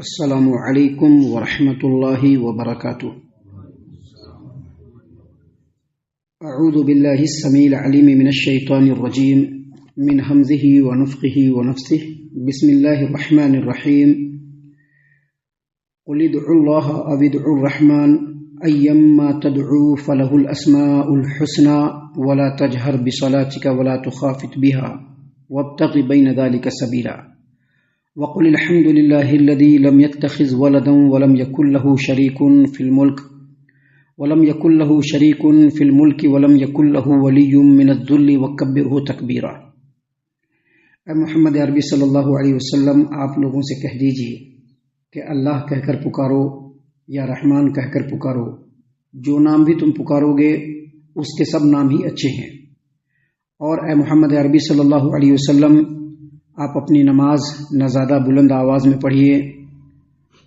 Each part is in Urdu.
السلام علیکم ورحمۃ اللہ وبرکاتہ۔ اعوذ باللہ السمیع العلیم من الشیطان الرجیم من ہمزہ ونفخہ ونفثہ بسم اللہ الرحمن الرحیم قل ادعوا اللہ او ادعوا الرحمن ایما تدعوا فلہ الاسماء الحسنى ولا تجہر بصلاتک ولا تخافت بها وابتغ بین ذلک سبیلا وقل الحمد لله الذي لم يتخذ ولدا ولم يكن له شريك في الملك ولم يكن له ولي من الذل وكبره تكبيرا۔ اے محمد عربی صلی اللہ علیہ وسلم، آپ لوگوں سے کہہ دیجئے کہ اللہ کہہ کر پکارو یا رحمان کہہ کر پکارو، جو نام بھی تم پکارو گے اس کے سب نام ہی اچھے ہیں۔ اور اے محمد عربی صلی اللہ علیہ وسلم، آپ اپنی نماز نہ زیادہ بلند آواز میں پڑھیے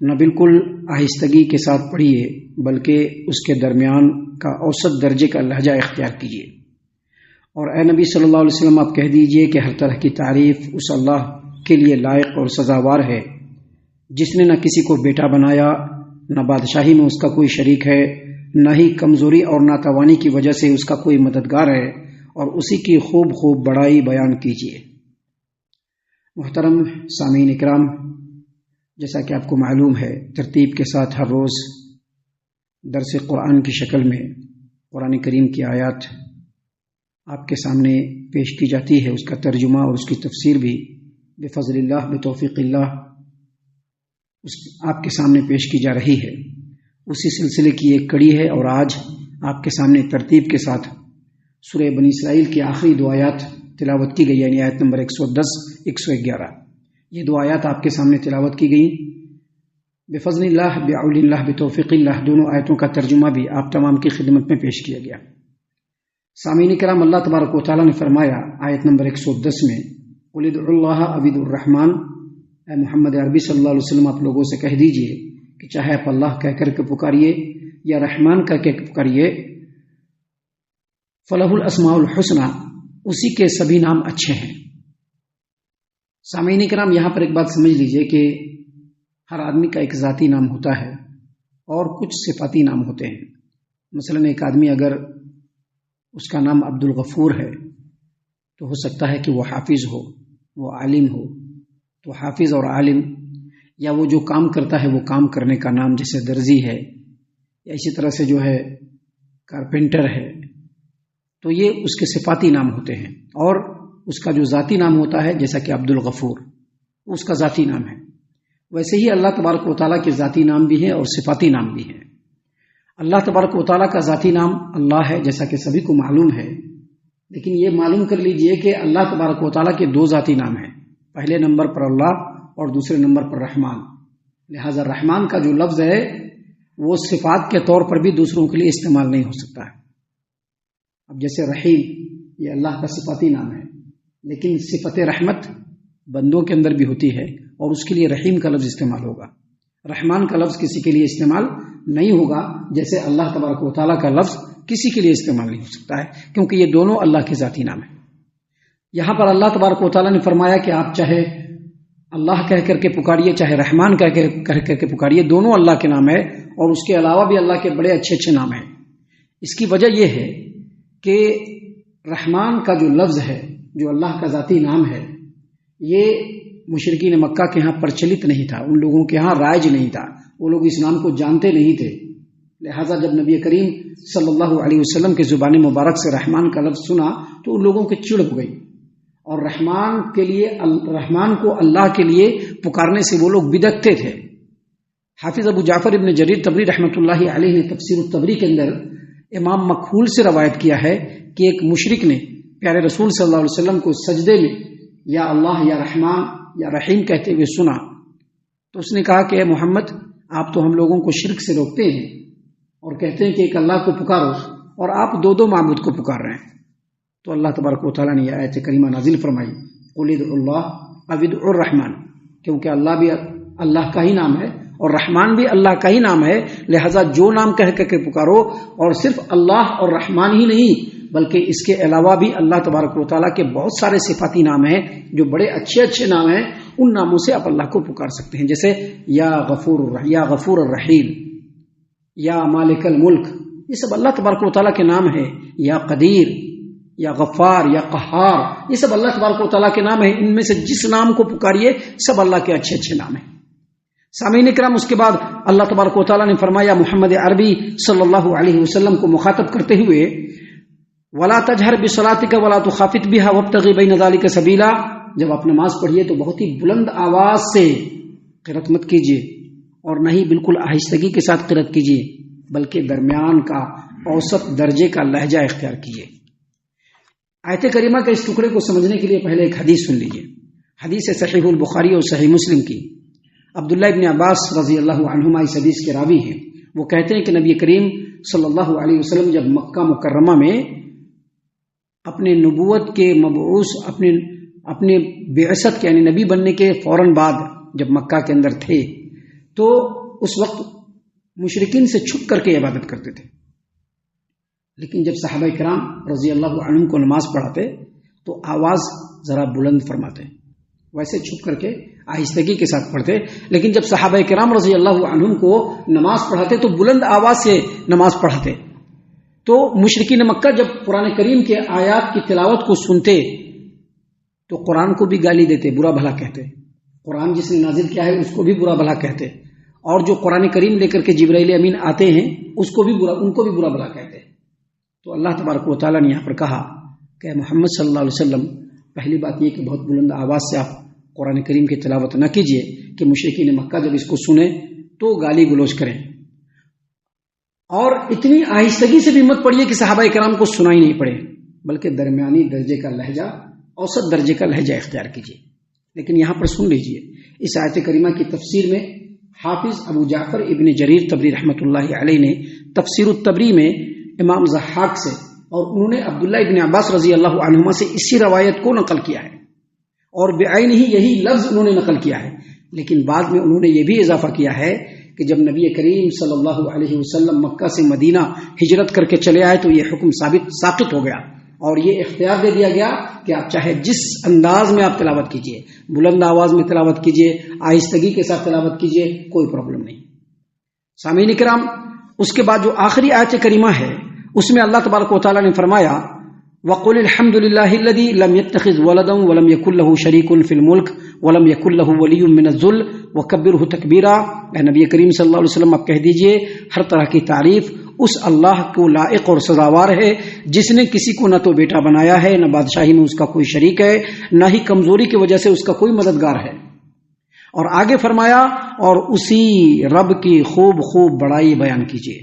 نہ بالکل آہستگی کے ساتھ پڑھیے، بلکہ اس کے درمیان کا اوسط درجے کا لہجہ اختیار کیجیے۔ اور اے نبی صلی اللہ علیہ وسلم، آپ کہہ دیجئے کہ ہر طرح کی تعریف اس اللہ کے لیے لائق اور سزاوار ہے جس نے نہ کسی کو بیٹا بنایا، نہ بادشاہی میں اس کا کوئی شریک ہے، نہ ہی کمزوری اور ناتوانی کی وجہ سے اس کا کوئی مددگار ہے، اور اسی کی خوب خوب بڑائی بیان کیجیے۔ محترم سامعین اکرام، جیسا کہ آپ کو معلوم ہے، ترتیب کے ساتھ ہر روز درس قرآن کی شکل میں قرآن کریم کی آیات آپ کے سامنے پیش کی جاتی ہے، اس کا ترجمہ اور اس کی تفسیر بھی بفضل اللہ بتوفیق اللہ آپ کے سامنے پیش کی جا رہی ہے۔ اسی سلسلے کی ایک کڑی ہے، اور آج آپ کے سامنے ترتیب کے ساتھ سورہ بنی اسرائیل کی آخری دو آیات تلاوت کی گئی، یعنی آیت نمبر 110 111۔ یہ دو آیات آپ کے سامنے تلاوت کی گئی بفضل اللہ بعون اللہ بتوفیق اللہ۔ دونوں آیتوں کا ترجمہ بھی آپ تمام کی خدمت میں پیش کیا گیا۔ سامعین کرام، اللہ تبارک و تعالیٰ نے فرمایا آیت نمبر 110 میں، قل ادعوا اللہ او ادعوا الرحمن، اے محمد عربی صلی اللہ علیہ وسلم، آپ لوگوں سے کہہ دیجئے کہ چاہے آپ اللہ کہہ کر کے پکاریے یا رحمان کہہ کے پکاریے، فلہ الاسماء الحسنى، اسی کے سبھی نام اچھے ہیں۔ سامعین کرام، یہاں پر ایک بات سمجھ لیجئے کہ ہر آدمی کا ایک ذاتی نام ہوتا ہے اور کچھ صفاتی نام ہوتے ہیں۔ مثلا ایک آدمی اگر اس کا نام عبد الغفور ہے تو ہو سکتا ہے کہ وہ حافظ ہو، وہ عالم ہو، تو حافظ اور عالم، یا وہ جو کام کرتا ہے وہ کام کرنے کا نام، جیسے درزی ہے، یا اسی طرح سے جو ہے کارپینٹر ہے، تو یہ اس کے صفاتی نام ہوتے ہیں۔ اور اس کا جو ذاتی نام ہوتا ہے، جیسا کہ عبد الغفور، اس کا ذاتی نام ہے۔ ویسے ہی اللہ تبارک و تعالیٰ کے ذاتی نام بھی ہیں اور صفاتی نام بھی ہیں۔ اللہ تبارک و تعالیٰ کا ذاتی نام اللہ ہے، جیسا کہ سبھی کو معلوم ہے، لیکن یہ معلوم کر لیجئے کہ اللہ تبارک و تعالیٰ کے دو ذاتی نام ہیں، پہلے نمبر پر اللہ اور دوسرے نمبر پر رحمان۔ لہذا رحمان کا جو لفظ ہے وہ صفات کے طور پر بھی دوسروں کے لیے استعمال نہیں ہو سکتا ہے۔ اب جیسے رحیم، یہ اللہ کا صفاتی نام ہے، لیکن صفت رحمت بندوں کے اندر بھی ہوتی ہے، اور اس کے لیے رحیم کا لفظ استعمال ہوگا۔ رحمان کا لفظ کسی کے لیے استعمال نہیں ہوگا، جیسے اللہ تبارک و تعالیٰ کا لفظ کسی کے لیے استعمال نہیں ہو سکتا ہے، کیونکہ یہ دونوں اللہ کے ذاتی نام ہیں۔ یہاں پر اللہ تبارک و تعالیٰ نے فرمایا کہ آپ چاہے اللہ کہہ کر کے پکاریے، چاہے رحمان کہہ کر کے پکاریے، دونوں اللہ کے نام ہے، اور اس کے علاوہ بھی اللہ کے بڑے اچھے اچھے نام ہیں۔ اس کی وجہ یہ ہے کہ رحمان کا جو لفظ ہے، جو اللہ کا ذاتی نام ہے، یہ مشرکین مکہ کے ہاں پرچلت نہیں تھا، ان لوگوں کے ہاں رائج نہیں تھا، وہ لوگ اس نام کو جانتے نہیں تھے۔ لہٰذا جب نبی کریم صلی اللہ علیہ وسلم کے زبان مبارک سے رحمان کا لفظ سنا تو ان لوگوں کی چڑ ہو گئی، اور رحمان کو اللہ کے لیے پکارنے سے وہ لوگ بدکتے تھے۔ حافظ ابو جعفر ابن جریر طبری رحمۃ اللہ علیہ نے تفسیر الطبری کے اندر امام مکحول سے روایت کیا ہے کہ ایک مشرک نے پیارے رسول صلی اللہ علیہ وسلم کو سجدے میں یا اللہ یا رحمان یا رحیم کہتے ہوئے سنا، تو اس نے کہا کہ اے محمد، آپ تو ہم لوگوں کو شرک سے روکتے ہیں اور کہتے ہیں کہ ایک اللہ کو پکارو، اور آپ دو معبود کو پکار رہے ہیں۔ تو اللہ تبارک و تعالیٰ نے یہ آیت کریمہ نازل فرمائی، قل ادعوا اللہ او ادعوا الرحمن، کیونکہ اللہ بھی اللہ کا ہی نام ہے اور رحمان بھی اللہ کا ہی نام ہے، لہذا جو نام کہہ کر کے پکارو، اور صرف اللہ اور رحمان ہی نہیں بلکہ اس کے علاوہ بھی اللہ تبارک و تعالیٰ کے بہت سارے صفاتی نام ہیں جو بڑے اچھے اچھے نام ہیں. ان ناموں سے آپ اللہ کو پکار سکتے ہیں، جیسے یا غفور الرحیم، یا مالک الملک، یہ سب اللہ تبارک و تعالیٰ کے نام ہیں. یا قدیر، یا غفار، یا قہار، یہ سب اللہ تبارک و تعالیٰ کے نام ہیں. ان میں سے جس نام کو پکاریے سب اللہ کے اچھے اچھے نام ہیں. سامعین اکرام، اس کے بعد اللہ تبارک و تعالیٰ نے فرمایا محمد عربی صلی اللہ علیہ وسلم کو مخاطب کرتے ہوئے، وَلَا تَجْهَرْ بِصَلَاتِكَ وَلَا تُخَافِتْ بِهَا وَابْتَغِ بَيْنَ ذَلِكَ سَبِيلًا. جب آپ نماز پڑھیے تو بہت ہی بلند آواز سے قرات مت کیجیے اور نہ ہی بالکل آہستگی کے ساتھ قرات کیجیے، بلکہ درمیان کا اوسط درجے کا لہجہ اختیار کیجیے. آیت کریمہ کے اس ٹکڑے کو سمجھنے کے لیے پہلے ایک حدیث سن لیجیے. حدیث صحیح البخاری اور صحیح مسلم کی. عبداللہ ابن عباس رضی اللہ عنہما اس حدیث کے راوی ہیں. وہ کہتے ہیں کہ نبی کریم صلی اللہ علیہ وسلم جب مکہ مکرمہ میں اپنے نبوت کے مبعوث اپنے بعثت کے یعنی نبی بننے کے فوراً بعد جب مکہ کے اندر تھے تو اس وقت مشرکین سے چھپ کر کے عبادت کرتے تھے. لیکن جب صحابہ کرام رضی اللہ عنہم کو نماز پڑھاتے تو آواز ذرا بلند فرماتے، ویسے چھپ کر کے آہستگی کے ساتھ پڑھتے. لیکن جب صحابہ کرام رضی اللہ عنہم کو نماز پڑھاتے تو بلند آواز سے نماز پڑھاتے. تو مشرکین مکہ جب قرآن کریم کے آیات کی تلاوت کو سنتے تو قرآن کو بھی گالی دیتے، برا بھلا کہتے. قرآن جس نے نازل کیا ہے اس کو بھی برا بھلا کہتے، اور جو قرآن کریم لے کر کے جبرائیل امین آتے ہیں ان کو بھی برا بھلا کہتے. تو اللہ تبارک و تعالیٰ نے یہاں پر کہا کہ محمد صلی اللہ علیہ وسلم، پہلی بات یہ کہ بہت بلند آواز سے آپ قرآن کریم کی تلاوت نہ کیجیے کہ مشرکین مکہ جب اس کو سنیں تو گالی گلوچ کریں، اور اتنی آہستگی سے بھی مت پڑھیے کہ صحابہ کرام کو سنائی نہیں پڑے، بلکہ درمیانی درجے کا لہجہ، اوسط درجے کا لہجہ اختیار کیجیے. لیکن یہاں پر سن لیجیے اس آیت کریمہ کی تفسیر میں حافظ ابو جعفر ابن جریر تبری رحمۃ اللہ علیہ نے تفسیر التبری میں امام ضحاک سے، اور انہوں نے عبداللہ ابن عباس رضی اللہ عنہما سے اسی روایت کو نقل کیا ہے، اور بعین ہی یہی لفظ انہوں نے نقل کیا ہے. لیکن بعد میں انہوں نے یہ بھی اضافہ کیا ہے کہ جب نبی کریم صلی اللہ علیہ وسلم مکہ سے مدینہ ہجرت کر کے چلے آئے تو یہ حکم ساقط ہو گیا، اور یہ اختیار دے دیا گیا کہ آپ چاہے جس انداز میں آپ تلاوت کیجئے، بلند آواز میں تلاوت کیجئے، آہستگی کے ساتھ تلاوت کیجئے، کوئی پرابلم نہیں. سامعین کرام، اس کے بعد جو آخری آیت کریمہ ہے اس میں اللہ تبارک و تعالیٰ نے فرمایا وَقُلِ الْحَمْدُ لِلَّهِ الَّذِي لَمْ يَتَّخِذْ وَلَدًا وَلَمْ يَكُنْ لَهُ شَرِيكٌ فِي الْمُلْكِ وَلَمْ يَكُنْ لَهُ وَلِيٌّ مِّنَ الذُّلِّ وَكَبِّرْهُ تَكْبِيرًا. اے نبی کریم صلی اللہ علیہ وسلم آپ کہہ دیجئے ہر طرح کی تعریف اس اللہ کو لائق اور سزاوار ہے جس نے کسی کو نہ تو بیٹا بنایا ہے، نہ بادشاہی میں اس کا کوئی شریک ہے، نہ ہی کمزوری کی وجہ سے اس کا کوئی مددگار ہے. اور آگے فرمایا اور اسی رب کی خوب بڑائی بیان کیجئے.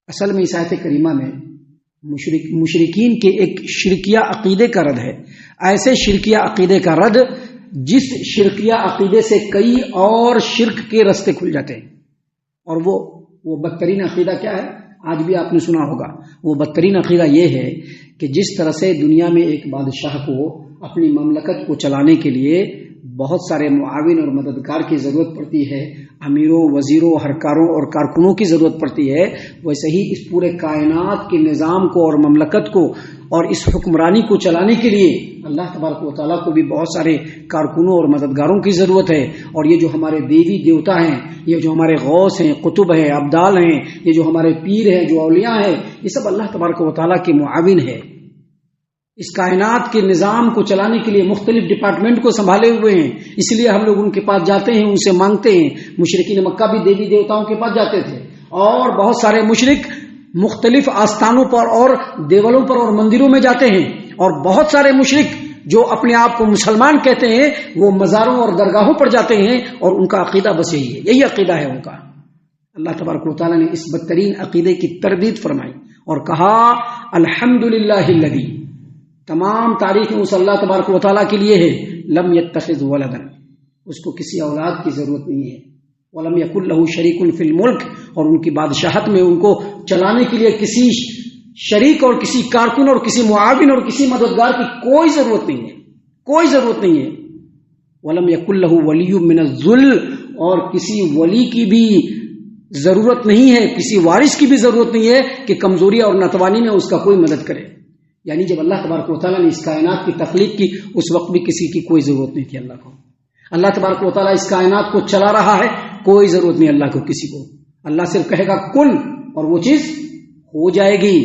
اصل میں اس آیت کریمہ میں مشرکین کے ایک شرکیہ عقیدے کا رد ہے، ایسے شرکیہ عقیدے کا رد جس شرکیہ عقیدے سے کئی اور شرک کے رستے کھل جاتے ہیں. اور وہ بدترین عقیدہ کیا ہے؟ آج بھی آپ نے سنا ہوگا. وہ بدترین عقیدہ یہ ہے کہ جس طرح سے دنیا میں ایک بادشاہ کو اپنی مملکت کو چلانے کے لیے بہت سارے معاون اور مددگار کی ضرورت پڑتی ہے، امیروں، وزیروں، ہرکاروں اور کارکنوں کی ضرورت پڑتی ہے، ویسے ہی اس پورے کائنات کے نظام کو اور مملکت کو اور اس حکمرانی کو چلانے کے لیے اللہ تبارک و تعالیٰ کو بھی بہت سارے کارکنوں اور مددگاروں کی ضرورت ہے. اور یہ جو ہمارے دیوی دیوتا ہیں، یہ جو ہمارے غوث ہیں، قطب ہیں، ابدال ہیں، یہ جو ہمارے پیر ہیں، جو اولیاء ہیں، یہ سب اللہ تبارک و تعالیٰ کے معاون ہے. اس کائنات کے نظام کو چلانے کے لیے مختلف ڈپارٹمنٹ کو سنبھالے ہوئے ہیں، اس لیے ہم لوگ ان کے پاس جاتے ہیں، ان سے مانگتے ہیں. مشرکین مکہ بھی دیوی دیوتاؤں کے پاس جاتے تھے، اور بہت سارے مشرک مختلف آستانوں پر اور دیولوں پر اور مندروں میں جاتے ہیں، اور بہت سارے مشرک جو اپنے آپ کو مسلمان کہتے ہیں وہ مزاروں اور درگاہوں پر جاتے ہیں، اور ان کا عقیدہ بس یہی ہے، یہی عقیدہ ہے ان کا. اللہ تبارک و تعالیٰ نے اس بدترین عقیدے کی تردید فرمائی اور کہا الحمدللہ الذی، تمام تعریف اس اللہ تبارک و تعالیٰ کے لیے ہے، لم یتخذ ولدا، اس کو کسی اولاد کی ضرورت نہیں ہے، ولم یکن لہ شریک فی الملک، اور ان کی بادشاہت میں ان کو چلانے کے لیے کسی شریک اور کسی کارکن اور کسی معاون اور کسی مددگار کی کوئی ضرورت نہیں ہے، کوئی ضرورت نہیں ہے. ولم یکن لہ ولی من الذل، اور کسی ولی کی بھی ضرورت نہیں ہے، کسی وارث کی بھی ضرورت نہیں ہے کہ کمزوری اور ناتوانی میں اس کا کوئی مدد کرے. یعنی جب اللہ تبارک و تعالیٰ نے اس کائنات کی تخلیق کی اس وقت بھی کسی کی کوئی ضرورت نہیں تھی اللہ کو. اللہ تبارک و تعالیٰ اس کائنات کو چلا رہا ہے، کوئی ضرورت نہیں اللہ کو کسی کو. اللہ صرف کہے گا کن اور وہ چیز ہو جائے گی.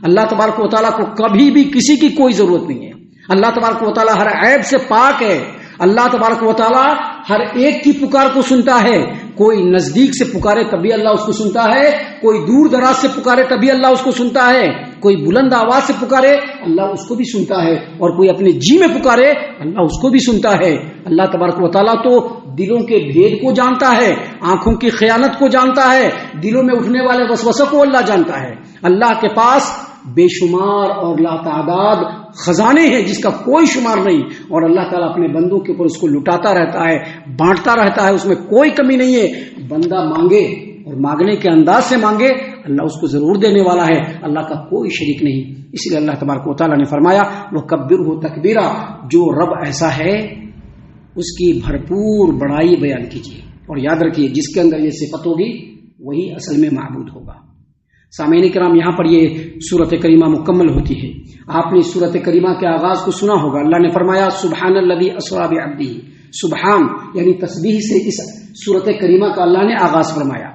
اللہ تبارک و تعالیٰ کو کبھی بھی کسی کی کوئی ضرورت نہیں ہے. اللہ تبارک و تعالیٰ ہر عیب سے پاک ہے. اللہ تبارک و تعالیٰ ہر ایک کی پکار کو سنتا ہے. کوئی نزدیک سے پکارے تبھی اللہ اس کو سنتا ہے، کوئی دور دراز سے پکارے تبھی اللہ اس کو سنتا ہے، کوئی بلند آواز سے پکارے اللہ اس کو بھی سنتا ہے، اور کوئی اپنے جی میں پکارے اللہ اس کو بھی سنتا ہے. اللہ تبارک و تعالیٰ تو دلوں کے بھید کو جانتا ہے، آنکھوں کی خیانت کو جانتا ہے، دلوں میں اٹھنے والے وسوسوں کو اللہ جانتا ہے. اللہ کے پاس بے شمار اور لاتعداد خزانے ہیں جس کا کوئی شمار نہیں، اور اللہ تعالیٰ اپنے بندوں کے اوپر اس کو لٹاتا رہتا ہے، بانٹتا رہتا ہے، اس میں کوئی کمی نہیں ہے. بندہ مانگے اور مانگنے کے انداز سے مانگے اللہ اس کو ضرور دینے والا ہے. اللہ کا کوئی شریک نہیں. اس لیے اللہ تبارک و تعالیٰ نے فرمایا وَكَبِّرْهُ تَكْبِيرًا، جو رب ایسا ہے اس کی بھرپور بڑائی بیان کیجیے. اور یاد رکھیے جس کے اندر یہ صفت ہوگی وہی اصل میں معبود ہوگا. سامعین کرام، یہاں پر یہ سورت کریمہ مکمل ہوتی ہے. آپ نے اس سورت کریمہ کے آغاز کو سنا ہوگا. اللہ نے فرمایا سبحان الذی اسری بعبدہ. سبحان یعنی تسبیح سے اس سورت کریمہ کا اللہ نے آغاز فرمایا.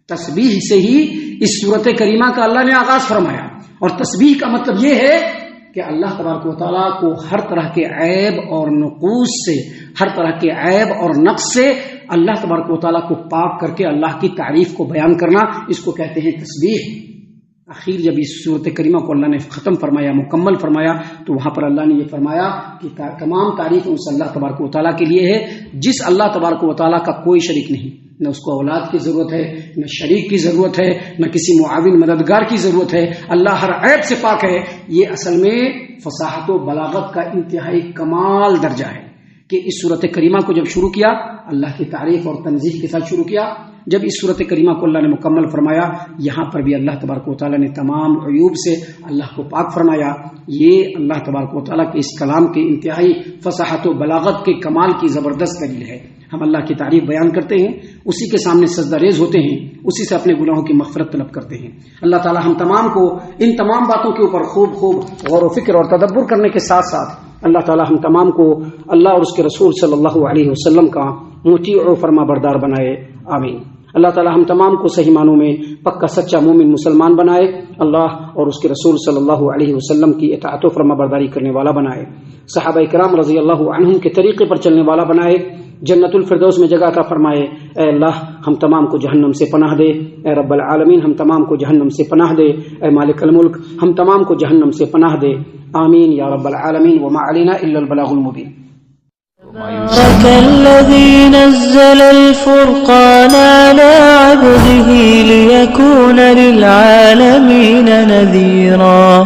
تسبیح سے ہی اس سورت کریمہ کا اللہ نے آغاز فرمایا. اور تسبیح کا مطلب یہ ہے کہ اللہ تبارک و تعالیٰ کو ہر طرح کے عیب اور نقوص سے، ہر طرح کے عیب اور نقص سے اللہ تبارک و تعالیٰ کو پاک کر کے اللہ کی تعریف کو بیان کرنا، اس کو کہتے ہیں تسبیح. آخر جب اس صورت کریمہ کو اللہ نے ختم فرمایا، مکمل فرمایا، تو وہاں پر اللہ نے یہ فرمایا کہ تمام تعریف اس اللہ تبارک و تعالیٰ کے لیے ہے جس اللہ تبارک و تعالیٰ کا کوئی شریک نہیں. نہ اس کو اولاد کی ضرورت ہے، نہ شریک کی ضرورت ہے، نہ کسی معاون مددگار کی ضرورت ہے. اللہ ہر عیب سے پاک ہے. یہ اصل میں فصاحت و بلاغت کا انتہائی کمال درجہ ہے کہ اس صورت کریمہ کو جب شروع کیا اللہ کی تعریف اور تنزیہ کے ساتھ شروع کیا. جب اس صورت کریمہ کو اللہ نے مکمل فرمایا، یہاں پر بھی اللہ تبارک و تعالیٰ نے تمام عیوب سے اللہ کو پاک فرمایا. یہ اللہ تبارک و تعالیٰ کے اس کلام کے انتہائی فصاحت و بلاغت کے کمال کی زبردست دلیل ہے. ہم اللہ کی تعریف بیان کرتے ہیں، اسی کے سامنے سجدہ ریز ہوتے ہیں، اسی سے اپنے گناہوں کی مغفرت طلب کرتے ہیں. اللہ تعالیٰ ہم تمام کو ان تمام باتوں کے اوپر خوب غور و فکر اور تدبر کرنے کے ساتھ ساتھ اللہ تعالیٰ ہم تمام کو اللہ اور اس کے رسول صلی اللہ علیہ وسلم کا مطیع و فرما بردار بنائے. آمین. اللہ تعالیٰ ہم تمام کو صحیح معنوں میں پکا سچا مومن مسلمان بنائے، اللہ اور اس کے رسول صلی اللہ علیہ وسلم کی اطاعت و فرما برداری کرنے والا بنائے، صحابہ کرام رضی اللہ عنہم کے طریقے پر چلنے والا بنائے، جنت الفردوس میں جگہ عطا فرمائے. اے اللہ ہم تمام کو جہنم سے پناہ دے. اے رب العالمین ہم تمام کو جہنم سے پناہ دے. اے مالک الملک ہم تمام کو جہنم سے پناہ دے. آمین یا رب العالمین. وما علینا الا البلاغ المبین. الذي نزل الفرقان على عبده ليكون للعالمين نذيرا